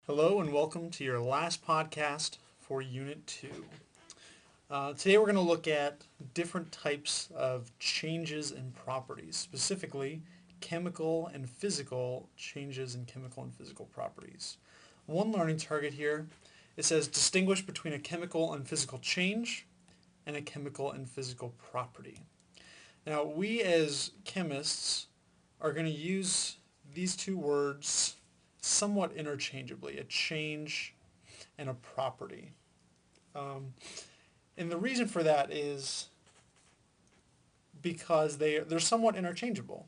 Hello and welcome to your last podcast for Unit 2. Today we're going to look at different types of changes in properties, specifically chemical and physical changes in chemical and physical properties. One learning target here, it says distinguish between a chemical and physical change and a chemical and physical property. Now we as chemists are going to use these two words somewhat interchangeably, a change and a property. And the reason for that is because they're somewhat interchangeable.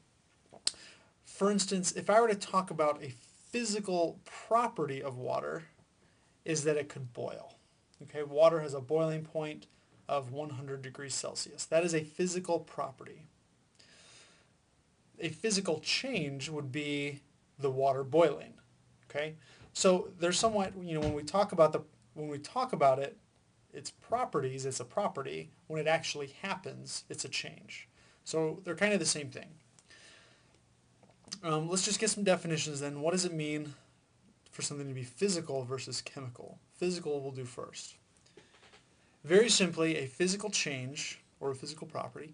For instance, if I were to talk about a physical property of water, is that it could boil. Okay, water has a boiling point of 100 degrees Celsius. That is a physical property. A physical change would be the water boiling. Okay, so they're somewhat, when we talk about it, its properties, it's a property. When it actually happens, it's a change. So they're kind of the same thing. Let's just get some definitions then. What does it mean for something to be physical versus chemical? Physical we'll do first. Very simply, a physical change, or a physical property,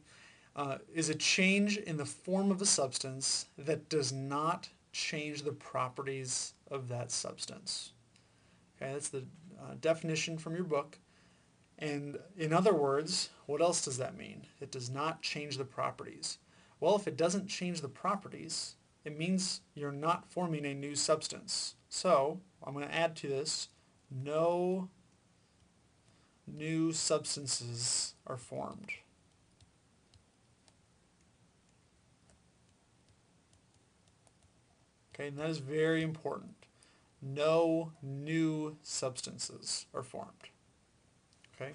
is a change in the form of a substance that does not change the properties of that substance. Okay, that's the definition from your book. And in other words, what else does that mean? It does not change the properties. Well, if it doesn't change the properties, it means you're not forming a new substance. So I'm going to add to this, no new substances are formed. Okay, and that is very important. No new substances are formed. Okay.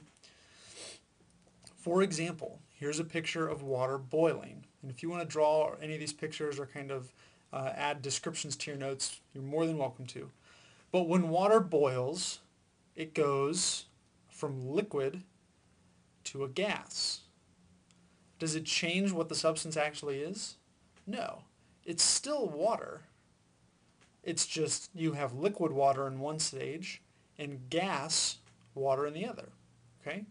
For example, here's a picture of water boiling. And if you want to draw any of these pictures or kind of add descriptions to your notes, you're more than welcome to. But when water boils, it goes from liquid to a gas. Does it change what the substance actually is? No. It's still water. It's just you have liquid water in one stage and gas water in the other, okay?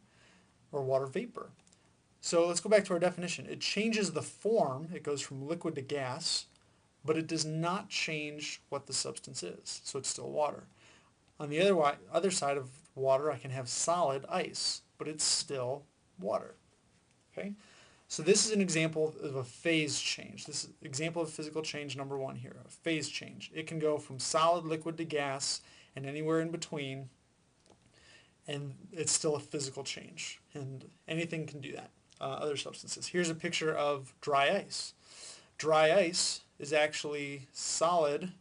Or water vapor. So let's go back to our definition. It changes the form. It goes from liquid to gas, but it does not change what the substance is. So it's still water. On the other side of water, I can have solid ice, but it's still water, okay? So this is an example of a phase change. This is example of physical change number one here, a phase change. It can go from solid, liquid to gas and anywhere in between, and it's still a physical change. And anything can do that, other substances. Here's a picture of dry ice. Dry ice is actually solid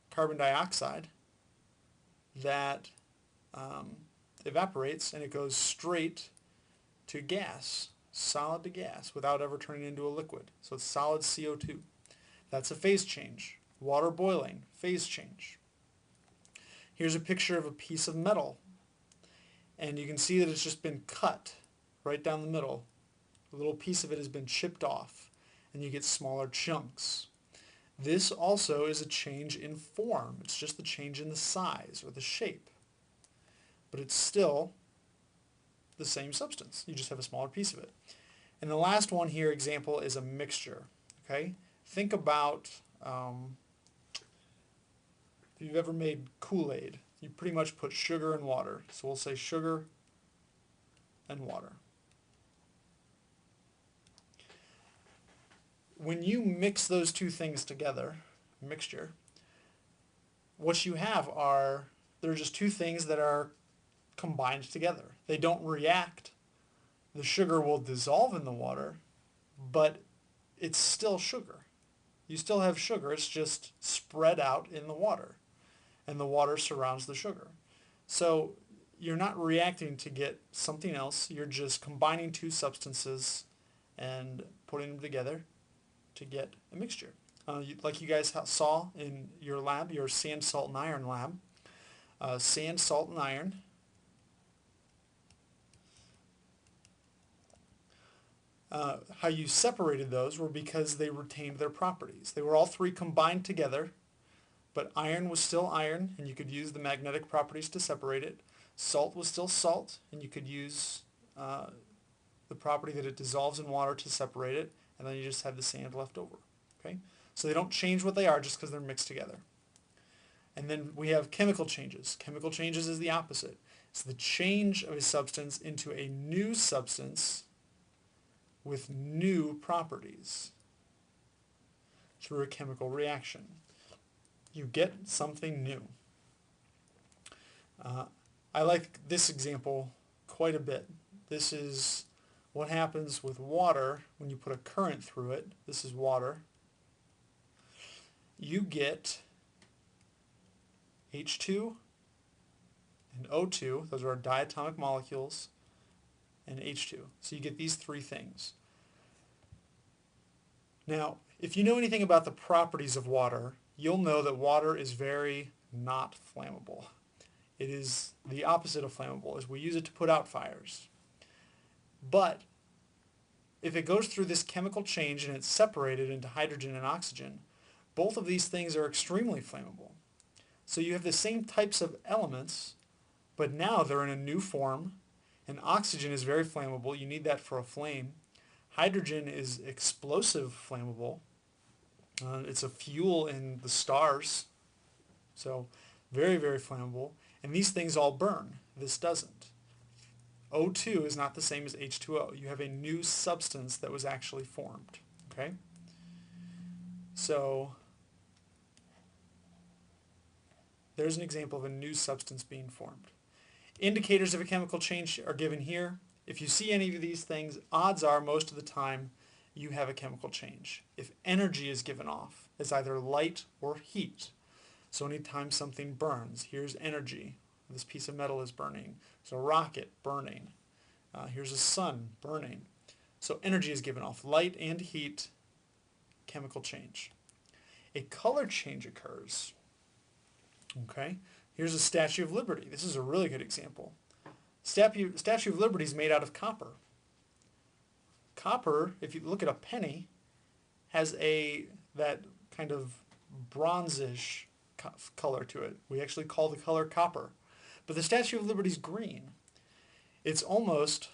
carbon dioxide that evaporates and it goes straight to gas. Solid to gas without ever turning into a liquid. So it's solid CO2. That's a phase change. Water boiling, phase change. Here's a picture of a piece of metal. And you can see that it's just been cut right down the middle. A little piece of it has been chipped off and you get smaller chunks. This also is a change in form. It's just the change in the size or the shape. But it's still the same substance. You just have a smaller piece of it. And the last one here, example, is a mixture. Okay? Think about if you've ever made Kool-Aid. You pretty much put sugar and water. So we'll say sugar and water. When you mix those two things together, mixture, what you have are, they're just two things that are combined together. They don't react. The sugar will dissolve in the water, but it's still sugar. You still have sugar, it's just spread out in the water, and the water surrounds the sugar. So you're not reacting to get something else, you're just combining two substances and putting them together to get a mixture. Like you guys saw in your lab, your sand, salt, and iron lab. Sand, salt, and iron. How you separated those were because they retained their properties. They were all three combined together But iron was still iron, and you could use the magnetic properties to separate it. Salt was still salt, and you could use the property that it dissolves in water to separate it, and then you just have the sand left over. Okay? So they don't change what they are just because they're mixed together. And then we have chemical changes. Chemical changes is the opposite. It's the change of a substance into a new substance with new properties through a chemical reaction. You get something new. I like this example quite a bit. This is what happens with water when you put a current through it. This is water. You get H2 and O2, those are our diatomic molecules, and H2. So you get these three things. Now, if you know anything about the properties of water, you'll know that water is very not flammable. It is the opposite of flammable, as we use it to put out fires. But if it goes through this chemical change and it's separated into hydrogen and oxygen, both of these things are extremely flammable. So you have the same types of elements, but now they're in a new form, and oxygen is very flammable. You need that for a flame. Hydrogen is explosive flammable. It's a fuel in the stars, so very, very flammable. And these things all burn. This doesn't. O2 is not the same as H2O. You have a new substance that was actually formed. Okay? So there's an example of a new substance being formed. Indicators of a chemical change are given here. If you see any of these things, odds are most of the time you have a chemical change. If energy is given off, it's either light or heat. So anytime something burns, here's energy. This piece of metal is burning. There's a rocket burning. Here's a sun burning. So energy is given off. Light and heat, chemical change. A color change occurs. Okay, here's a Statue of Liberty. This is a really good example. Statue of Liberty is made out of copper. Copper, if you look at a penny, has that kind of bronzish color to it. We actually call the color copper. But the Statue of Liberty is green. It's almost,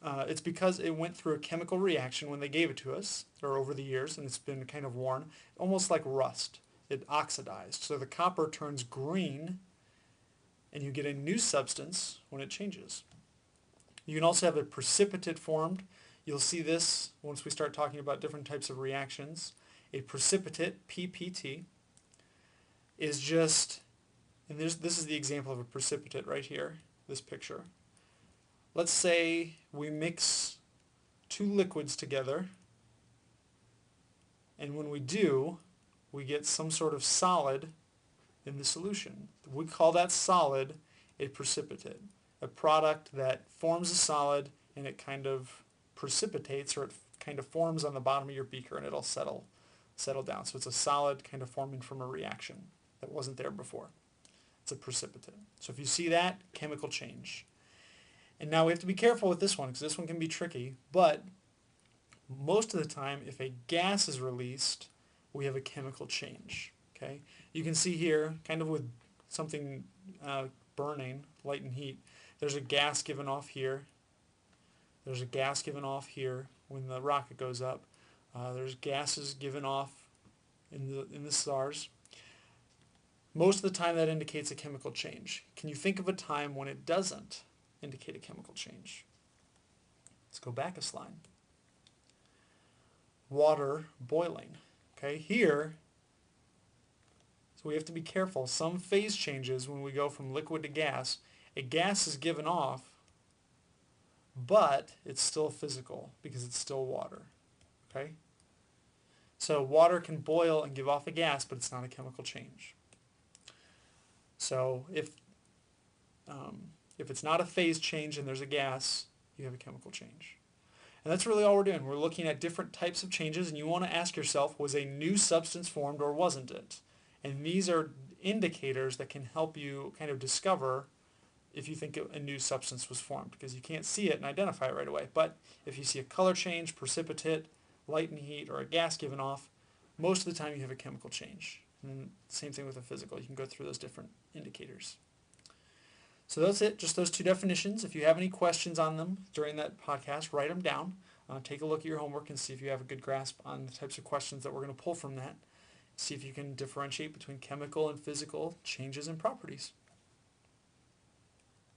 it's because it went through a chemical reaction when they gave it to us, or over the years, and it's been kind of worn, almost like rust. It oxidized. So the copper turns green, and you get a new substance when it changes. You can also have a precipitate formed. You'll see this once we start talking about different types of reactions. A precipitate, PPT, is just, and this is the example of a precipitate right here, this picture. Let's say we mix two liquids together, and when we do, we get some sort of solid in the solution. We call that solid a precipitate, a product that forms a solid and it kind of precipitates, or it kind of forms on the bottom of your beaker, and it'll settle down. So it's a solid kind of forming from a reaction that wasn't there before. It's a precipitate. So if you see that, chemical change. And now we have to be careful with this one, because this one can be tricky, but most of the time if a gas is released, we have a chemical change. Okay? You can see here, kind of with something burning, light and heat, there's a gas given off here. There's a gas given off here when the rocket goes up. There's gases given off in the stars. Most of the time that indicates a chemical change. Can you think of a time when it doesn't indicate a chemical change? Let's go back a slide. Water boiling. Okay, here, so we have to be careful. Some phase changes when we go from liquid to gas. A gas is given off, but it's still physical because it's still water. Okay? So water can boil and give off a gas, but it's not a chemical change. So if it's not a phase change and there's a gas, you have a chemical change. And that's really all we're doing. We're looking at different types of changes, and you want to ask yourself, was a new substance formed or wasn't it? And these are indicators that can help you kind of discover if you think a new substance was formed, because you can't see it and identify it right away. But if you see a color change, precipitate, light and heat, or a gas given off, most of the time you have a chemical change. And then same thing with the physical. You can go through those different indicators. So that's it, just those two definitions. If you have any questions on them during that podcast, write them down. Take a look at your homework and see if you have a good grasp on the types of questions that we're going to pull from that. See if you can differentiate between chemical and physical changes in properties.